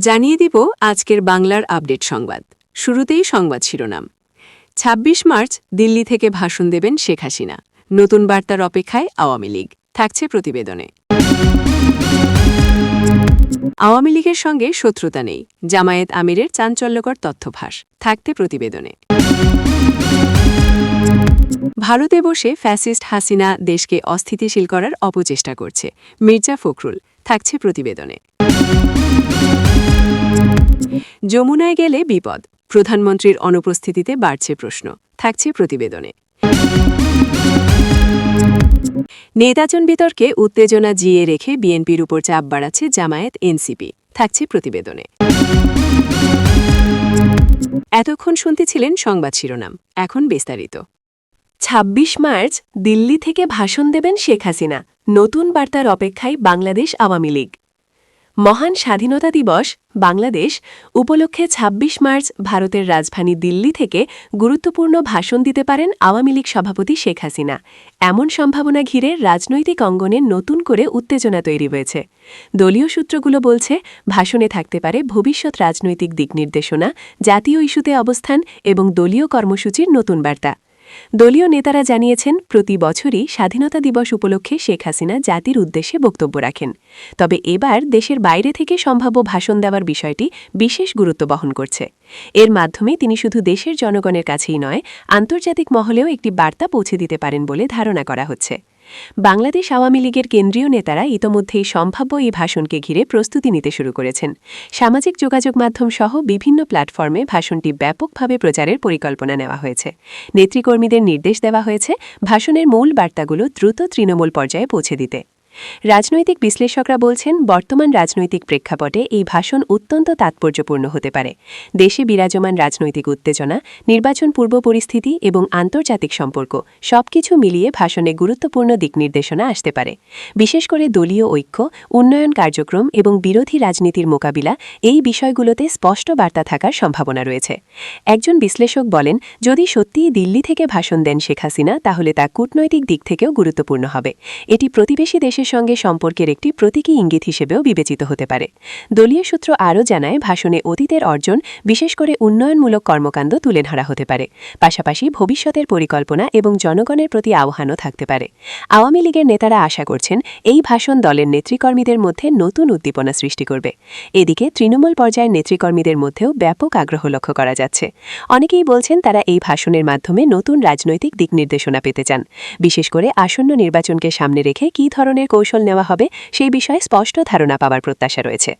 জানিয়ে দিব আজকের বাংলার আপডেট সংবাদ। শুরুতেই সংবাদ শিরোনাম। ২৬ মার্চ দিল্লি থেকে ভাষণ দেবেন শেখ হাসিনা। নতুন বার্তার অপেক্ষায় আওয়ামী লীগ, থাকছে প্রতিবেদনে। আওয়ামী লীগের সঙ্গে শত্রুতা নেই, জামায়াত আমিরের চাঞ্চল্যকর তথ্য ফাঁস, থাকতে প্রতিবেদনে। ভারতে বসে ফ্যাসিস্ট হাসিনা দেশকে অস্থিতিশীল করার অপচেষ্টা করছে, মির্জা ফখরুল, থাকছে প্রতিবেদনে। যমুনায় গেলে বিপদ, প্রধানমন্ত্রীর অনুপস্থিতিতে বাড়ছে প্রশ্ন, থাকছে প্রতিবেদনে। নির্বাচন বিতর্কে উত্তেজনা জিয়ে রেখে বিএনপির উপর চাপ বাড়াচ্ছে জামায়াত এনসিপি, থাকছে প্রতিবেদনে। এতক্ষণ শুনতেছিলেন সংবাদ শিরোনাম, এখন বিস্তারিত। ২৬ মার্চ দিল্লি থেকে ভাষণ দেবেন শেখ হাসিনা। নতুন বার্তার অপেক্ষায় বাংলাদেশ আওয়ামী লীগ। মহান স্বাধীনতা দিবস বাংলাদেশ উপলক্ষে ২৬ মার্চ ভারতের রাজধানী দিল্লি থেকে গুরুত্বপূর্ণ ভাষণ দিতে পারেন আওয়ামী লীগ সভাপতি শেখ হাসিনা। এমন সম্ভাবনা ঘিরে রাজনৈতিক অঙ্গনে নতুন করে উত্তেজনা তৈরি হয়েছে। দলীয় সূত্রগুলো বলছে, ভাষণে থাকতে পারে ভবিষ্যৎ রাজনৈতিক দিকনির্দেশনা, জাতীয় ইস্যুতে অবস্থান এবং দলীয় কর্মসূচির নতুন বার্তা। দলীয় নেতারা জানিয়েছেন, প্রতি বছরই স্বাধীনতা দিবস উপলক্ষে শেখ হাসিনা জাতির উদ্দেশ্যে বক্তব্য রাখেন। তবে এবার দেশের বাইরে থেকে সম্ভাব্য ভাষণ দেওয়ার বিষয়টি বিশেষ গুরুত্ব বহন করছে। এর মাধ্যমে তিনি শুধু দেশের জনগণের কাছেই নয়, আন্তর্জাতিক মহলেও একটি বার্তা পৌঁছে দিতে পারেন বলে ধারণা করা হচ্ছে। বাংলাদেশ আওয়ামী লীগের কেন্দ্রীয় নেতারা ইতোমধ্যেই সম্ভাব্য এই ভাষণকে ঘিরে প্রস্তুতি নিতে শুরু করেছেন। সামাজিক যোগাযোগ মাধ্যম সহ বিভিন্ন প্ল্যাটফর্মে ভাষণটি ব্যাপকভাবে প্রচারের পরিকল্পনা নেওয়া হয়েছে। নেতৃকর্মীদের নির্দেশ দেওয়া হয়েছে ভাষণের মূল বার্তাগুলো দ্রুত তৃণমূল পর্যায়ে পৌঁছে দিতে। রাজনৈতিক বিশ্লেষকরা বলছেন, বর্তমান রাজনৈতিক প্রেক্ষাপটে এই ভাষণ অত্যন্ত তাৎপর্যপূর্ণ হতে পারে। দেশে বিরাজমান রাজনৈতিক উত্তেজনা, নির্বাচন পূর্ব পরিস্থিতি এবং আন্তর্জাতিক সম্পর্ক সবকিছু মিলিয়ে ভাষণে গুরুত্বপূর্ণ দিকনির্দেশনা আসতে পারে। বিশেষ করে দলীয় ঐক্য, উন্নয়ন কার্যক্রম এবং বিরোধী রাজনীতির মোকাবিলা, এই বিষয়গুলোতে স্পষ্ট বার্তা থাকার সম্ভাবনা রয়েছে। একজন বিশ্লেষক বলেন, যদি সত্যিই দিল্লি থেকে ভাষণ দেন শেখ হাসিনা, তাহলে তা কূটনৈতিক দিক থেকেও গুরুত্বপূর্ণ হবে। এটি প্রতিবেশী দেশের সঙ্গে সম্পর্কের একটি প্রতীকী ইঙ্গিত হিসেবেও বিবেচিত হতে পারে। দলীয় সূত্র আরও জানায়, ভাষণে অতীতের অর্জন, বিশেষ করে উন্নয়নমূলক কর্মকাণ্ড তুলে ধরা হতে পারে। পাশাপাশি ভবিষ্যতের পরিকল্পনা এবং জনগণের প্রতি আহ্বানও থাকতে পারে। আওয়ামী লীগের নেতারা আশা করছেন, এই ভাষণ দলের নেতৃকর্মীদের মধ্যে নতুন উদ্দীপনা সৃষ্টি করবে। এদিকে তৃণমূল পর্যায়ের নেতৃকর্মীদের মধ্যেও ব্যাপক আগ্রহ লক্ষ্য করা যাচ্ছে। অনেকেই বলছেন, তারা এই ভাষণের মাধ্যমে নতুন রাজনৈতিক দিকনির্দেশনা পেতে চান। বিশেষ করে আসন্ন নির্বাচনকে সামনে রেখে কী ধরনের কৌশল নেওয়া হবে সেই বিষয়ে স্পষ্ট ধারণা পাওয়ার প্রত্যাশা রয়েছে।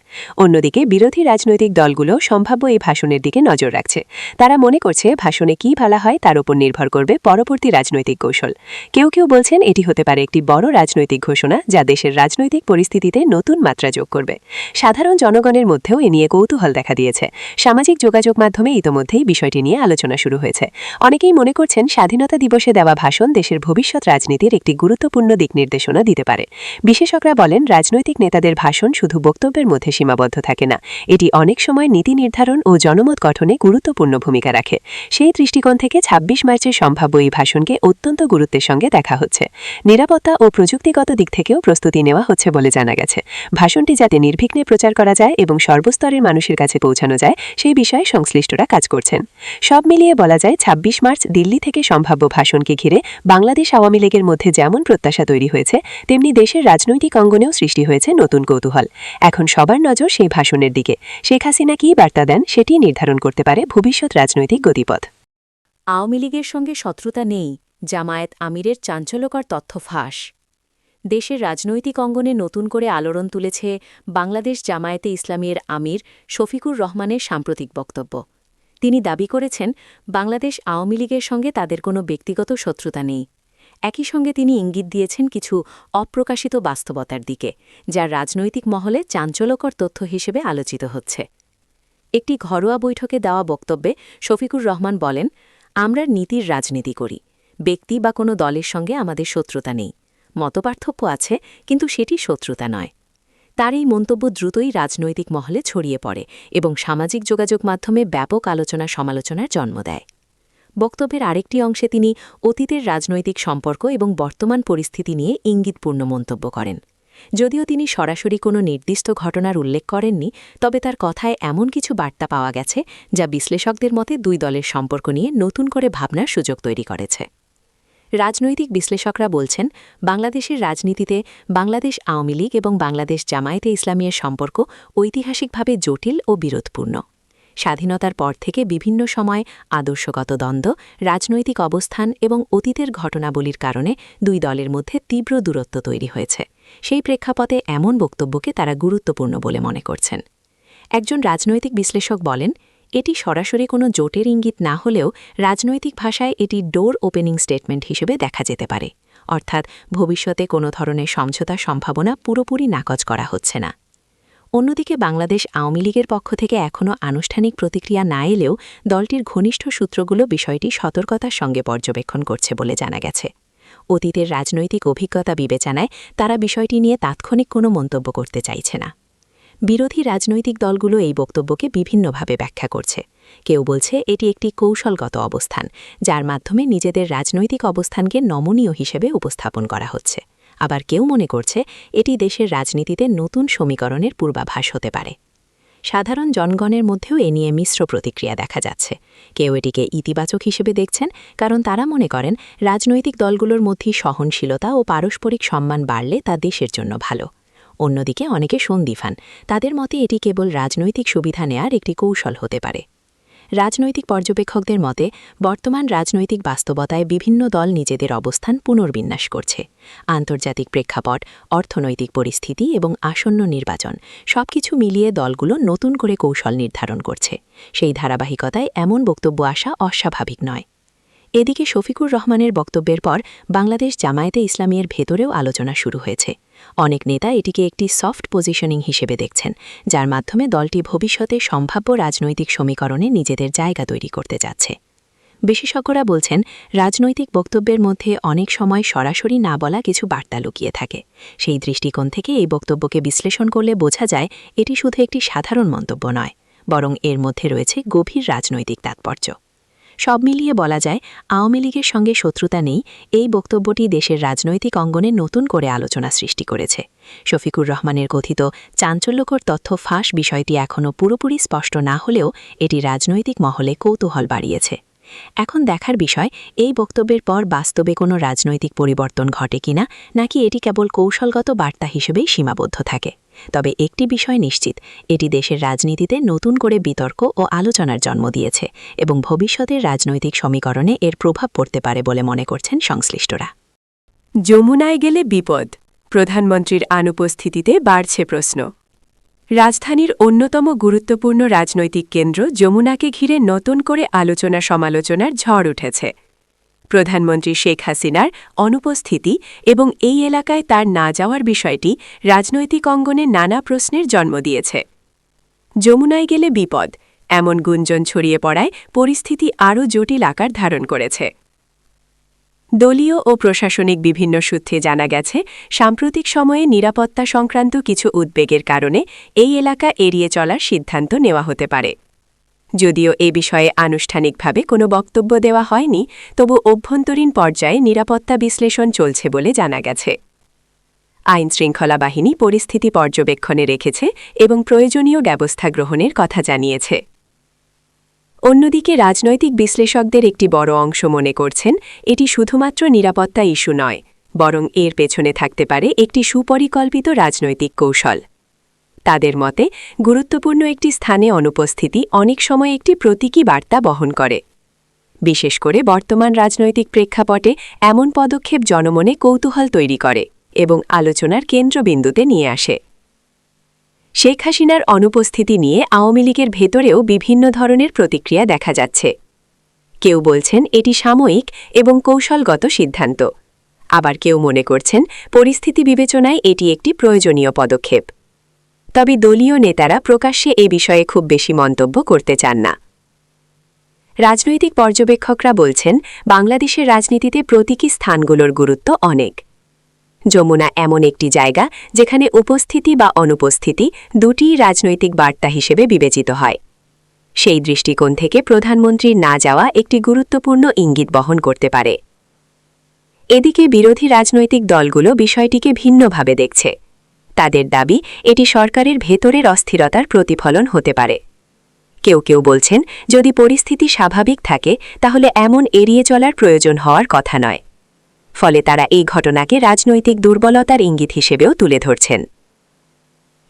অন্যদিকে বিরোধী রাজনৈতিক দলগুলো সম্ভাব্য এই ভাষণের দিকে নজর রাখছে। তারা মনে করছে, ভাষণে কী বলা হয় তার উপর নির্ভর করবে পরবর্তী রাজনৈতিক কৌশল। কেউ কেউ বলছেন, এটি হতে পারে একটি বড় রাজনৈতিক ঘোষণা, যা দেশের রাজনৈতিক পরিস্থিতিতে নতুন মাত্রা যোগ করবে। সাধারণ জনগণের মধ্যেও এ নিয়ে কৌতূহল দেখা দিয়েছে। সামাজিক যোগাযোগ মাধ্যমে ইতোমধ্যেই বিষয়টি নিয়ে আলোচনা শুরু হয়েছে। অনেকেই মনে করছেন, স্বাধীনতা দিবসে দেওয়া ভাষণ দেশের ভবিষ্যৎ রাজনীতির একটি গুরুত্বপূর্ণ দিকনির্দেশনা দিতে পারে। বিশেষজ্ঞরা বলেন, রাজনৈতিক নেতাদের ভাষণ শুধু বক্তব্যের মধ্যে সীমাবদ্ধ থাকে না, এটি অনেক সময় নীতি নির্ধারণ ও জনমত গঠনে গুরুত্বপূর্ণ ভূমিকা রাখে। সেই দৃষ্টিকোণ থেকে ২৬ মার্চের সম্ভাব্য এই ভাষণকে অত্যন্ত গুরুত্বের সঙ্গে দেখা হচ্ছে। নিরাপত্তা ও প্রযুক্তিগত দিক থেকেও প্রস্তুতি নেওয়া হচ্ছে বলে জানা গেছে। ভাষণটি যাতে নির্বিঘ্নে প্রচার করা যায় এবং সর্বস্তরের মানুষের কাছে পৌঁছানো যায়, সেই বিষয়ে সংশ্লিষ্টরা কাজ করছেন। সব মিলিয়ে বলা যায়, ২৬ মার্চ দিল্লি থেকে সম্ভাব্য ভাষণকে ঘিরে বাংলাদেশ আওয়ামী লীগের মধ্যে যেমন প্রত্যাশা তৈরি হয়েছে, তেমনি দেশের রাজনৈতিক অঙ্গনেও সৃষ্টি হয়েছে নতুন কৌতূহল। এখন সবার নজর সেই ভাষণের দিকে। শেখ হাসিনা কী বার্তা দেন, সেটি নির্ধারণ করতে পারে ভবিষ্যৎ রাজনৈতিক গতিপথ। আওয়ামী লীগের সঙ্গে শত্রুতা নেই, জামায়াত আমিরের চাঞ্চল্যকর তথ্য ফাঁস। দেশের রাজনৈতিক অঙ্গনে নতুন করে আলোড়ন তুলেছে বাংলাদেশ জামায়াতে ইসলামীর আমির শফিকুর রহমানের সাম্প্রতিক বক্তব্য। তিনি দাবি করেছেন, বাংলাদেশ আওয়ামী লীগের সঙ্গে তাদের কোনো ব্যক্তিগত শত্রুতা নেই। একই সঙ্গে তিনি ইঙ্গিত দিয়েছেন কিছু অপ্রকাশিত বাস্তবতার দিকে, যা রাজনৈতিক মহলে চাঞ্চল্যকর তথ্য হিসেবে আলোচিত হচ্ছে। একটি ঘরোয়া বৈঠকে দেওয়া বক্তব্যে শফিকুর রহমান বলেন, আমরা নীতির রাজনীতি করি, ব্যক্তি বা কোনো দলের সঙ্গে আমাদের শত্রুতা নেই। মতপার্থক্য আছে, কিন্তু সেটি শত্রুতা নয়। তার এই মন্তব্য দ্রুতই রাজনৈতিক মহলে ছড়িয়ে পড়ে এবং সামাজিক যোগাযোগ মাধ্যমে ব্যাপক আলোচনা সমালোচনার জন্ম দেয়। বক্তব্যের আরেকটি অংশে তিনি অতীতের রাজনৈতিক সম্পর্ক এবং বর্তমান পরিস্থিতি নিয়ে ইঙ্গিতপূর্ণ মন্তব্য করেন। যদিও তিনি সরাসরি কোনো নির্দিষ্ট ঘটনার উল্লেখ করেননি, তবে তার কথায় এমন কিছু বার্তা পাওয়া গেছে যা বিশ্লেষকদের মতে দুই দলের সম্পর্ক নিয়ে নতুন করে ভাবনার সুযোগ তৈরি করেছে। রাজনৈতিক বিশ্লেষকরা বলছেন, বাংলাদেশের রাজনীতিতে বাংলাদেশ আওয়ামী লীগ এবং বাংলাদেশ জামায়াতে ইসলামীর সম্পর্ক ঐতিহাসিকভাবে জটিল ও বিরোধপূর্ণ। স্বাধীনতার পর থেকে বিভিন্ন সময় আদর্শগত দ্বন্দ্ব, রাজনৈতিক অবস্থান এবং অতীতের ঘটনাবলীর কারণে দুই দলের মধ্যে তীব্র দূরত্ব তৈরি হয়েছে। সেই প্রেক্ষাপটে এমন বক্তব্যকে তারা গুরুত্বপূর্ণ বলে মনে করছেন। একজন রাজনৈতিক বিশ্লেষক বলেন, এটি সরাসরি কোনো জোটের ইঙ্গিত না হলেও রাজনৈতিক ভাষায় এটি ডোর ওপেনিং স্টেটমেন্ট হিসেবে দেখা যেতে পারে, অর্থাৎ ভবিষ্যতে কোনো ধরনের সমঝোতার সম্ভাবনা পুরোপুরি নাকচ করা হচ্ছে না। অন্যদিকে বাংলাদেশ আওয়ামী লীগের পক্ষ থেকে এখনও আনুষ্ঠানিক প্রতিক্রিয়া না এলেও দলটির ঘনিষ্ঠ সূত্রগুলো বিষয়টি সতর্কতার সঙ্গে পর্যবেক্ষণ করছে বলে জানা গেছে। অতীতের রাজনৈতিক অভিজ্ঞতা বিবেচনায় তারা বিষয়টি নিয়ে তাৎক্ষণিক কোনো মন্তব্য করতে চাইছে না। বিরোধী রাজনৈতিক দলগুলো এই বক্তব্যকে বিভিন্নভাবে ব্যাখ্যা করছে। কেউ বলছে এটি একটি কৌশলগত অবস্থান, যার মাধ্যমে নিজেদের রাজনৈতিক অবস্থানকে নমনীয় হিসেবে উপস্থাপন করা হচ্ছে। আবার কেউ মনে করছে এটি দেশের রাজনীতিতে নতুন সমীকরণের পূর্বাভাস হতে পারে। সাধারণ জনগণের মধ্যেও এ নিয়ে মিশ্র প্রতিক্রিয়া দেখা যাচ্ছে। কেউ এটিকে ইতিবাচক হিসেবে দেখছেন, কারণ তারা মনে করেন রাজনৈতিক দলগুলোর মধ্যে সহনশীলতা ও পারস্পরিক সম্মান বাড়লে তা দেশের জন্য ভালো। অন্যদিকে অনেকে সন্দিহান, তাদের মতে এটি কেবল রাজনৈতিক সুবিধা নেয়ার একটি কৌশল হতে পারে। রাজনৈতিক পর্যবেক্ষকদের মতে বর্তমান রাজনৈতিক বাস্তবতায় বিভিন্ন দল নিজেদের অবস্থান পুনর্বিন্যাস করছে। আন্তর্জাতিক প্রেক্ষাপট, অর্থনৈতিক পরিস্থিতি এবং আসন্ন নির্বাচন সবকিছু মিলিয়ে দলগুলো নতুন করে কৌশল নির্ধারণ করছে। সেই ধারাবাহিকতায় এমন বক্তব্য আসা অস্বাভাবিক নয়। এদিকে শফিকুর রহমানের বক্তব্যের পর বাংলাদেশ জামায়াতে ইসলামীর ভেতরেও আলোচনা শুরু হয়েছে। অনেক নেতা এটিকে একটি সফট পজিশনিং হিসেবে দেখছেন, যার মাধ্যমে দলটি ভবিষ্যতে সম্ভাব্য রাজনৈতিক সমীকরণে নিজেদের জায়গা তৈরি করতে যাচ্ছে। বিশেষজ্ঞরা বলছেন, রাজনৈতিক বক্তব্যের মধ্যে অনেক সময় সরাসরি না বলা কিছু বার্তা লুকিয়ে থাকে। সেই দৃষ্টিকোণ থেকে এই বক্তব্যকে বিশ্লেষণ করলে বোঝা যায় এটি শুধু একটি সাধারণ মন্তব্য নয়, বরং এর মধ্যে রয়েছে গভীর রাজনৈতিক তাৎপর্য। সব মিলিয়ে বলা যায়, আওয়ামী লীগের সঙ্গে শত্রুতা নেই, এই বক্তব্যটি দেশের রাজনৈতিক অঙ্গনে নতুন করে আলোচনা সৃষ্টি করেছে। শফিকুর রহমানের কথিত চাঞ্চল্যকর তথ্য ফাঁস বিষয়টি এখনও পুরোপুরি স্পষ্ট না হলেও এটি রাজনৈতিক মহলে কৌতূহল বাড়িয়েছে। এখন দেখার বিষয়, এই বক্তব্যের পর বাস্তবে কোনো রাজনৈতিক পরিবর্তন ঘটে কিনা, নাকি এটি কেবল কৌশলগত বার্তা হিসেবেই সীমাবদ্ধ থাকে। তবে একটি বিষয় নিশ্চিত, এটি দেশের রাজনীতিতে নতুন করে বিতর্ক ও আলোচনার জন্ম দিয়েছে এবং ভবিষ্যতের রাজনৈতিক সমীকরণে এর প্রভাব পড়তে পারে বলে মনে করছেন সংশ্লিষ্টরা। যমুনায় গেলে বিপদ, প্রধানমন্ত্রীর অনুপস্থিতিতে বাড়ছে প্রশ্ন। রাজধানীর অন্যতম গুরুত্বপূর্ণ রাজনৈতিক কেন্দ্র যমুনাকে ঘিরে নতুন করে আলোচনা সমালোচনার ঝড় উঠেছে। প্রধানমন্ত্রী শেখ হাসিনার অনুপস্থিতি এবং এই এলাকায় তার না যাওয়ার বিষয়টি রাজনৈতিক অঙ্গনে নানা প্রশ্নের জন্ম দিয়েছে। যমুনায় গেলে বিপদ, এমন গুঞ্জন ছড়িয়ে পড়ায় পরিস্থিতি আরও জটিল আকার ধারণ করেছে। দলীয় ও প্রশাসনিক বিভিন্ন সূত্রে জানা গেছে, সাম্প্রতিক সময়ে নিরাপত্তা সংক্রান্ত কিছু উদ্বেগের কারণে এই এলাকা এড়িয়ে চলার সিদ্ধান্ত নেওয়া হতে পারে। যদিও এ বিষয়ে আনুষ্ঠানিকভাবে কোনো বক্তব্য দেওয়া হয়নি, তবু অভ্যন্তরীণ পর্যায়ে নিরাপত্তা বিশ্লেষণ চলছে বলে জানা গেছে। আইনশৃঙ্খলা বাহিনী পরিস্থিতি পর্যবেক্ষণে রেখেছে এবং প্রয়োজনীয় ব্যবস্থা গ্রহণের কথা জানিয়েছে। অন্যদিকে রাজনৈতিক বিশ্লেষকদের একটি বড় অংশ মনে করছেন, এটি শুধুমাত্র নিরাপত্তা ইস্যু নয়, বরং এর পেছনে থাকতে পারে একটি সুপরিকল্পিত রাজনৈতিক কৌশল। তাদের মতে, গুরুত্বপূর্ণ একটি স্থানে অনুপস্থিতি অনেক সময় একটি প্রতীকী বার্তা বহন করে। বিশেষ করে বর্তমান রাজনৈতিক প্রেক্ষাপটে এমন পদক্ষেপ জনমনে কৌতূহল তৈরি করে এবং আলোচনার কেন্দ্রবিন্দুতে নিয়ে আসে। শেখ হাসিনার অনুপস্থিতি নিয়ে আওয়ামী লীগের ভেতরেও বিভিন্ন ধরনের প্রতিক্রিয়া দেখা যাচ্ছে। কেউ বলছেন এটি সাময়িক এবং কৌশলগত সিদ্ধান্ত, আবার কেউ মনে করছেন পরিস্থিতি বিবেচনায় এটি একটি প্রয়োজনীয় পদক্ষেপ। তবে দলীয় নেতারা প্রকাশ্যে এ বিষয়ে খুব বেশি মন্তব্য করতে চান না। রাজনৈতিক পর্যবেক্ষকরা বলছেন, বাংলাদেশের রাজনীতিতে প্রতীকী স্থানগুলোর গুরুত্ব অনেক। যমুনা এমন একটি জায়গা যেখানে উপস্থিতি বা অনুপস্থিতি দুটিই রাজনৈতিক বার্তা হিসেবে বিবেচিত হয়। সেই দৃষ্টিকোণ থেকে প্রধানমন্ত্রীর না যাওয়া একটি গুরুত্বপূর্ণ ইঙ্গিত বহন করতে পারে। এদিকে বিরোধী রাজনৈতিক দলগুলো বিষয়টিকে ভিন্নভাবে দেখছে। তাদের দাবি এটি সরকারের ভেতরের অস্থিরতার প্রতিফলন হতে পারে। কেউ কেউ বলছেন, যদি পরিস্থিতি স্বাভাবিক থাকে তাহলে এমন এড়িয়ে চলার প্রয়োজন হওয়ার কথা নয়। ফলে তারা এই ঘটনাকে রাজনৈতিক দুর্বলতার ইঙ্গিত হিসেবেও তুলে ধরছেন।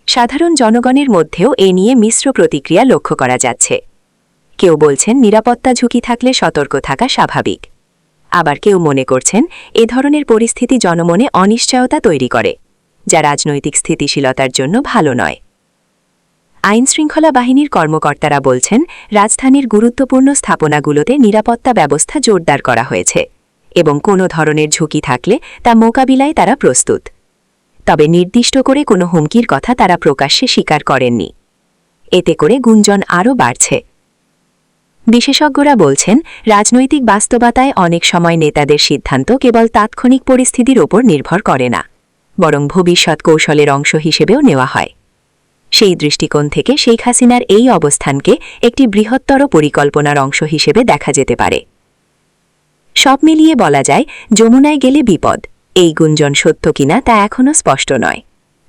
সাধারণ জনগণের মধ্যেও এ নিয়ে মিশ্র প্রতিক্রিয়া লক্ষ্য করা যাচ্ছে। কেউ বলছেন নিরাপত্তা ঝুঁকি থাকলে সতর্ক থাকা স্বাভাবিক। আবার কেউ মনে করছেন এ ধরনের পরিস্থিতি জনমনে অনিশ্চয়তা তৈরি করে, যা রাজনৈতিক স্থিতিশীলতার জন্য ভালো নয়। আইনশৃঙ্খলা বাহিনীর কর্মকর্তারা বলছেন, রাজধানীর গুরুত্বপূর্ণ স্থাপনাগুলোতে নিরাপত্তা ব্যবস্থা জোরদার করা হয়েছে এবং কোনো ধরনের ঝুঁকি থাকলে তা মোকাবিলায় তারা প্রস্তুত। তবে নির্দিষ্ট করে কোনো হুমকির কথা তারা প্রকাশ্যে স্বীকার করেননি। এতে করে গুঞ্জন আরও বাড়ছে। বিশেষজ্ঞরা বলছেন, রাজনৈতিক বাস্তবতায় অনেক সময় নেতাদের সিদ্ধান্ত কেবল তাৎক্ষণিক পরিস্থিতির ওপর নির্ভর করে না, বরং ভবিষ্যৎ কৌশলের অংশ হিসেবেও নেওয়া হয়। সেই দৃষ্টিকোণ থেকে শেখ হাসিনার এই অবস্থানকে একটি বৃহত্তর পরিকল্পনার অংশ হিসেবে দেখা যেতে পারে। সব মিলিয়ে বলা যায়, যমুনায় গেলে বিপদ, এই গুঞ্জন সত্য কিনা তা এখনও স্পষ্ট নয়।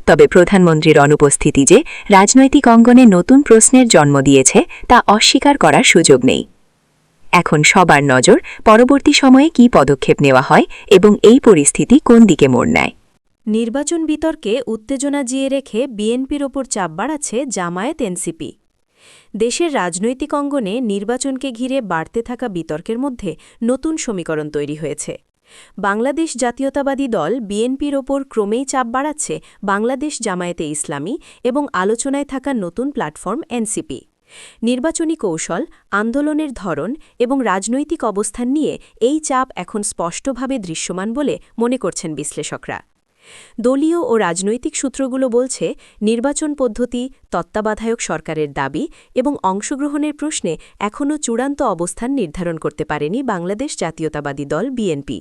তবে প্রধানমন্ত্রীর অনুপস্থিতি যে রাজনৈতিক অঙ্গনে নতুন প্রশ্নের জন্ম দিয়েছে তা অস্বীকার করার সুযোগ নেই। এখন সবার নজর পরবর্তী সময়ে কী পদক্ষেপ নেওয়া হয় এবং এই পরিস্থিতি কোন দিকে মোড় নেয়। নির্বাচন বিতর্কে উত্তেজনা জিয়ে রেখে বিএনপির ওপর চাপ বাড়াচ্ছে জামায়াত এনসিপি। দেশের রাজনৈতিক অঙ্গনে নির্বাচনকে ঘিরে বাড়তে থাকা বিতর্কের মধ্যে নতুন সমীকরণ তৈরি হয়েছে। বাংলাদেশ জাতীয়তাবাদী দল বিএনপির ওপর ক্রমেই চাপ বাড়াচ্ছে বাংলাদেশ জামায়াতে ইসলামী এবং আলোচনায় থাকা নতুন প্ল্যাটফর্ম এনসিপি। নির্বাচনী কৌশল, আন্দোলনের ধরন এবং রাজনৈতিক অবস্থান নিয়ে এই চাপ এখন স্পষ্টভাবে দৃশ্যমান বলে মনে করছেন বিশ্লেষকরা। দলীয় ও রাজনৈতিক সূত্রগুলো বলছে, নির্বাচন পদ্ধতি, তত্ত্বাবধায়ক সরকারের দাবি এবং অংশগ্রহণের প্রশ্নে এখনও চূড়ান্ত অবস্থান নির্ধারণ করতে পারেনি বাংলাদেশ জাতীয়তাবাদী দল বিএনপি।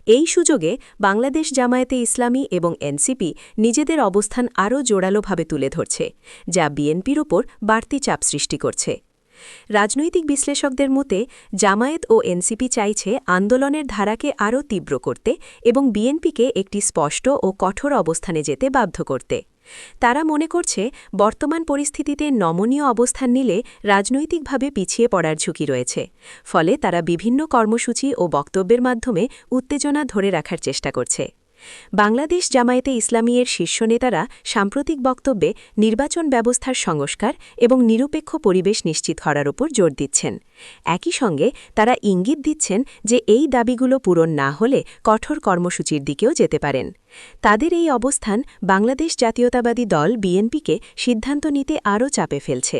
এই সুযোগে বাংলাদেশ জামায়াতে ইসলামী এবং এনসিপি নিজেদের অবস্থান আরও জোরালোভাবে তুলে ধরছে, যা বিএনপির ওপর বাড়তি চাপ সৃষ্টি করছে। রাজনৈতিক বিশ্লেষকদের মতে, জামায়াত ও এনসিপি চাইছে আন্দোলনের ধারাকে আরও তীব্র করতে এবং বিএনপিকে একটি স্পষ্ট ও কঠোর অবস্থানে যেতে বাধ্য করতে। তারা মনে করছে, বর্তমান পরিস্থিতিতে নমনীয় অবস্থান নিলে রাজনৈতিকভাবে পিছিয়ে পড়ার ঝুঁকি রয়েছে। ফলে তারা বিভিন্ন কর্মসূচি ও বক্তব্যের মাধ্যমে উত্তেজনা ধরে রাখার চেষ্টা করছে। বাংলাদেশ জামায়াতে ইসলামীর শীর্ষ নেতারা সাম্প্রতিক বক্তব্যে নির্বাচন ব্যবস্থার সংস্কার এবং নিরপেক্ষ পরিবেশ নিশ্চিত করার ওপর জোর দিচ্ছেন। একই সঙ্গে তারা ইঙ্গিত দিচ্ছেন যে এই দাবিগুলো পূরণ না হলে কঠোর কর্মসূচির দিকেও যেতে পারেন। তাদের এই অবস্থান বাংলাদেশ জাতীয়তাবাদী দল বিএনপিকে সিদ্ধান্ত নিতে আরও চাপে ফেলছে।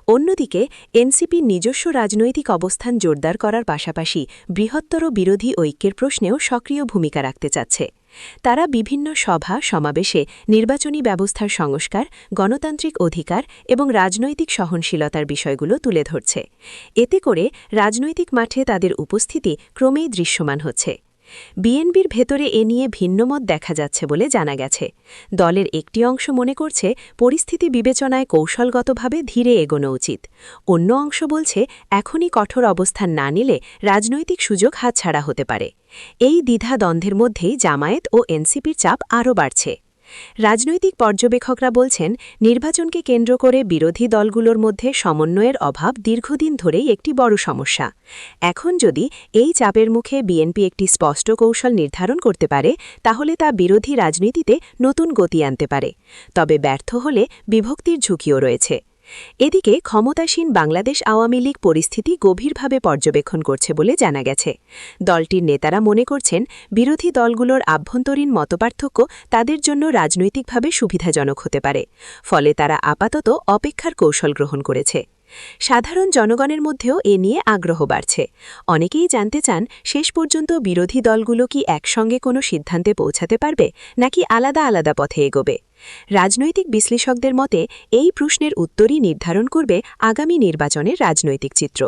অন্যদিকে এনসিপির নিজস্ব রাজনৈতিক অবস্থান জোরদার করার পাশাপাশি বৃহত্তর বিরোধী ঐক্যের প্রশ্নেও সক্রিয় ভূমিকা রাখতে চাচ্ছে। তারা বিভিন্ন সভা সমাবেশে নির্বাচনী ব্যবস্থার সংস্কার, গণতান্ত্রিক অধিকার এবং রাজনৈতিক সহনশীলতার বিষয়গুলো তুলে ধরছে। এতে করে রাজনৈতিক মাঠে তাদের উপস্থিতি ক্রমেই দৃশ্যমান হচ্ছে। বিএনপির ভেতরে এ নিয়ে ভিন্নমত দেখা যাচ্ছে বলে জানা গেছে। দলের একটি অংশ মনে করছে, পরিস্থিতি বিবেচনায় কৌশলগতভাবে ধীরে এগোনো উচিত। অন্য অংশ বলছে, এখনই কঠোর অবস্থান না নিলে রাজনৈতিক সুযোগ হাতছাড়া হতে পারে। এই দ্বিধাদ্বন্দ্বের মধ্যেই জামায়াত ও এনসিপির চাপ আরও বাড়ছে। রাজনৈতিক পর্যবেক্ষকরা বলছেন, নির্বাচনকে কেন্দ্র করে বিরোধী দলগুলোর মধ্যে সমন্বয়ের অভাব দীর্ঘদিন ধরেই একটি বড় সমস্যা। এখন যদি এই চাপের মুখে বিএনপি একটি স্পষ্ট কৌশল নির্ধারণ করতে পারে, তাহলে তা বিরোধী রাজনীতিতে নতুন গতি আনতে পারে। তবে ব্যর্থ হলে বিভক্তির ঝুঁকিও রয়েছে। এদিকে ক্ষমতাসীন বাংলাদেশ আওয়ামী লীগ পরিস্থিতি গভীরভাবে পর্যবেক্ষণ করছে বলে জানা গেছে। দলটির নেতারা মনে করছেন, বিরোধী দলগুলোর আভ্যন্তরীণ মতপার্থক্য তাদের জন্য রাজনৈতিকভাবে সুবিধাজনক হতে পারে। ফলে তারা আপাতত অপেক্ষার কৌশল গ্রহণ করেছে। সাধারণ জনগণের মধ্যেও এ নিয়ে আগ্রহ বাড়ছে। অনেকেই জানতে চান, শেষ পর্যন্ত বিরোধী দলগুলো কি একসঙ্গে কোনো সিদ্ধান্তে পৌঁছাতে পারবে নাকি আলাদা আলাদা পথে এগোবে। রাজনৈতিক বিশ্লেষকদের মতে, এই প্রশ্নের উত্তরই নির্ধারণ করবে আগামী নির্বাচনের রাজনৈতিক চিত্র।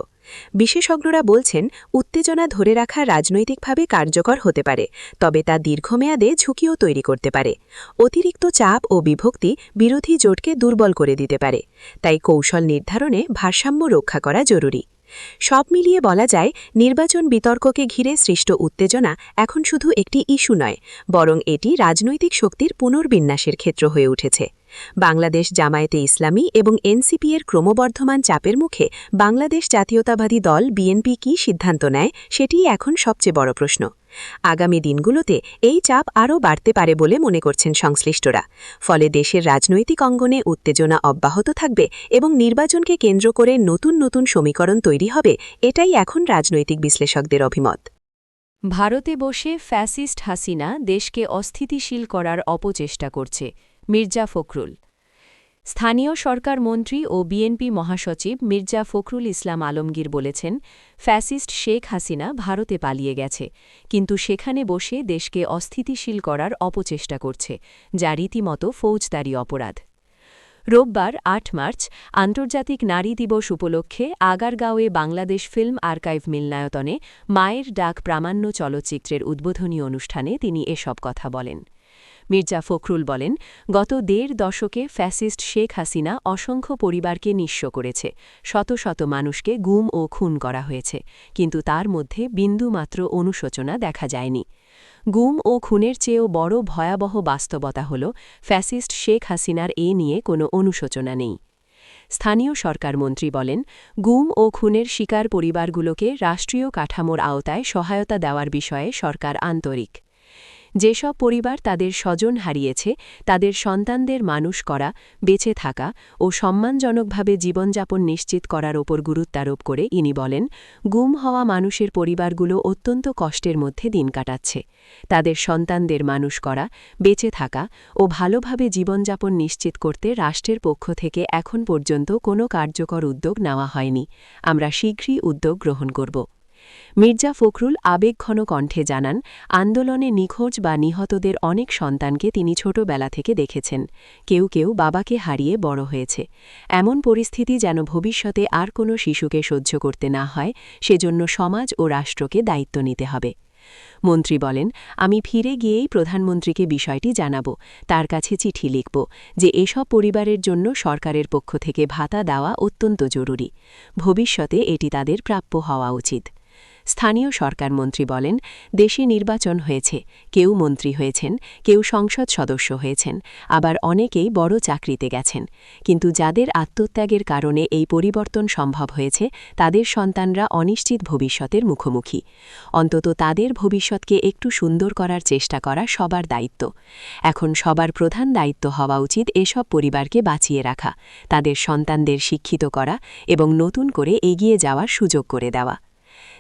বিশেষজ্ঞরা বলছেন, উত্তেজনা ধরে রাখা রাজনৈতিকভাবে কার্যকর হতে পারে, তবে তা দীর্ঘমেয়াদে ঝুঁকিও তৈরি করতে পারে। অতিরিক্ত চাপ ও বিভক্তি বিরোধী জোটকে দুর্বল করে দিতে পারে। তাই কৌশল নির্ধারণে ভারসাম্য রক্ষা করা জরুরি। সব মিলিয়ে বলা যায় নির্বাচন বিতর্ককে ঘিরে সৃষ্ট উত্তেজনা এখন শুধু একটি ইস্যু নয়, বরং এটি রাজনৈতিক শক্তির পুনর্বিন্যাসের ক্ষেত্র হয়ে উঠেছে। বাংলাদেশ জামায়াতে ইসলামী এবং এনসিপি এর ক্রমবর্ধমান চাপের মুখে বাংলাদেশ জাতীয়তাবাদী দল বিএনপি কী সিদ্ধান্ত নেয় সেটিই এখন সবচেয়ে বড় প্রশ্ন। আগামী দিনগুলোতে এই চাপ আরও বাড়তে পারে বলে মনে করছেন সংশ্লিষ্টরা। ফলে দেশের রাজনৈতিক অঙ্গনে উত্তেজনা অব্যাহত থাকবে এবং নির্বাচনকে কেন্দ্র করে নতুন নতুন সমীকরণ তৈরি হবে, এটাই এখন রাজনৈতিক বিশ্লেষকদের অভিমত। ভারতে বসে ফ্যাসিস্ট হাসিনা দেশকে অস্থিতিশীল করার অপচেষ্টা করছে, মির্জা ফখরুল। স্থানীয় সরকার মন্ত্রী ও বিএনপি মহাসচিব মির্জা ফখরুল ইসলাম আলমগীর বলেছেন, ফ্যাসিস্ট শেখ হাসিনা ভারতে পালিয়ে গেছে, কিন্তু সেখানে বসে দেশকে অস্থিতিশীল করার অপচেষ্টা করছে, যা রীতিমতো ফৌজদারি অপরাধ। রোববার ৮ মার্চ আন্তর্জাতিক নারী দিবস উপলক্ষে আগারগাঁওয়ে বাংলাদেশ ফিল্ম আর্কাইভ মিলনায়তনে মায়ের ডাক প্রামাণ্য চলচ্চিত্রের উদ্বোধনী অনুষ্ঠানে তিনি এসব কথা বলেন। মির্জা ফখরুল বলেন, গত ১.৫ দশকে ফ্যাসিস্ট শেখ হাসিনা অসংখ্য পরিবারকে নিঃস্ব করেছে, শত শত মানুষকে গুম ও খুন করা হয়েছে, কিন্তু তার মধ্যে বিন্দুমাত্র অনুশোচনা দেখা যায়নি। গুম ও খুনের চেয়েও বড় ভয়াবহ বাস্তবতা হল ফ্যাসিস্ট শেখ হাসিনার এ নিয়ে কোনো অনুশোচনা নেই। স্থানীয় সরকার মন্ত্রী বলেন, গুম ও খুনের শিকার পরিবারগুলোকে রাষ্ট্রীয় কাঠামোর আওতায় সহায়তা দেওয়ার বিষয়ে সরকার আন্তরিক। যেসব পরিবার তাদের স্বজন হারিয়েছে তাদের সন্তানদের মানুষ করা, বেঁচে থাকা ও সম্মানজনকভাবে জীবনযাপন নিশ্চিত করার ওপর গুরুত্বারোপ করে ইনি বলেন, গুম হওয়া মানুষের পরিবারগুলো অত্যন্ত কষ্টের মধ্যে দিন কাটাচ্ছে। তাদের সন্তানদের মানুষ করা, বেঁচে থাকা ও ভালোভাবে জীবনযাপন নিশ্চিত করতে রাষ্ট্রের পক্ষ থেকে এখন পর্যন্ত কোনো কার্যকর উদ্যোগ নেওয়া হয়নি। আমরা শীঘ্রই উদ্যোগ গ্রহণ করব। মির্জা ফখরুল আবেগঘন কণ্ঠে জানান, আন্দোলনে নিখোঁজ বা নিহতদের অনেক সন্তানকে তিনি ছোটবেলা থেকে দেখেছেন। কেউ কেউ বাবাকে হারিয়ে বড় হয়েছে। এমন পরিস্থিতি যেন ভবিষ্যতে আর কোনো শিশুকে সহ্য করতে না হয়, সেজন্য সমাজ ও রাষ্ট্রকে দায়িত্ব নিতে হবে। মন্ত্রী বলেন, আমি ফিরে গিয়েই প্রধানমন্ত্রীকে বিষয়টি জানাব, তার কাছে চিঠি লিখব যে এসব পরিবারের জন্য সরকারের পক্ষ থেকে ভাতা দেওয়া অত্যন্ত জরুরি। ভবিষ্যতে এটি তাদের প্রাপ্য হওয়া উচিত। স্থানীয় সরকার মন্ত্রী বলেন, দেশে নির্বাচন হয়েছে, কেউ মন্ত্রী হয়েছেন, কেউ সংসদ সদস্য হয়েছেন, আবার অনেকেই বড় চাকরিতে গেছেন, কিন্তু যাদের আত্মত্যাগের কারণে এই পরিবর্তন সম্ভব হয়েছে তাদের সন্তানরা অনিশ্চিত ভবিষ্যতের মুখোমুখি। অন্তত তাদের ভবিষ্যৎকে একটু সুন্দর করার চেষ্টা করা সবার দায়িত্ব। এখন সবার প্রধান দায়িত্ব হওয়া উচিত এসব পরিবারকে বাঁচিয়ে রাখা, তাদের সন্তানদের শিক্ষিত করা এবং নতুন করে এগিয়ে যাওয়ার সুযোগ করে দেওয়া।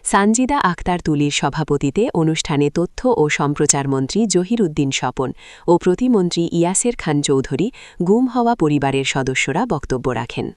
সানজিদা আক্তার তুলির সভাপতিতে অনুষ্ঠানে তথ্য ও সম্প্রচার মন্ত্রী জহির উদ্দিন স্বপন ও প্রতিমন্ত্রী ইয়াসের খান চৌধুরী, গুম হওয়া পরিবারের সদস্যরা বক্তব্য রাখেন।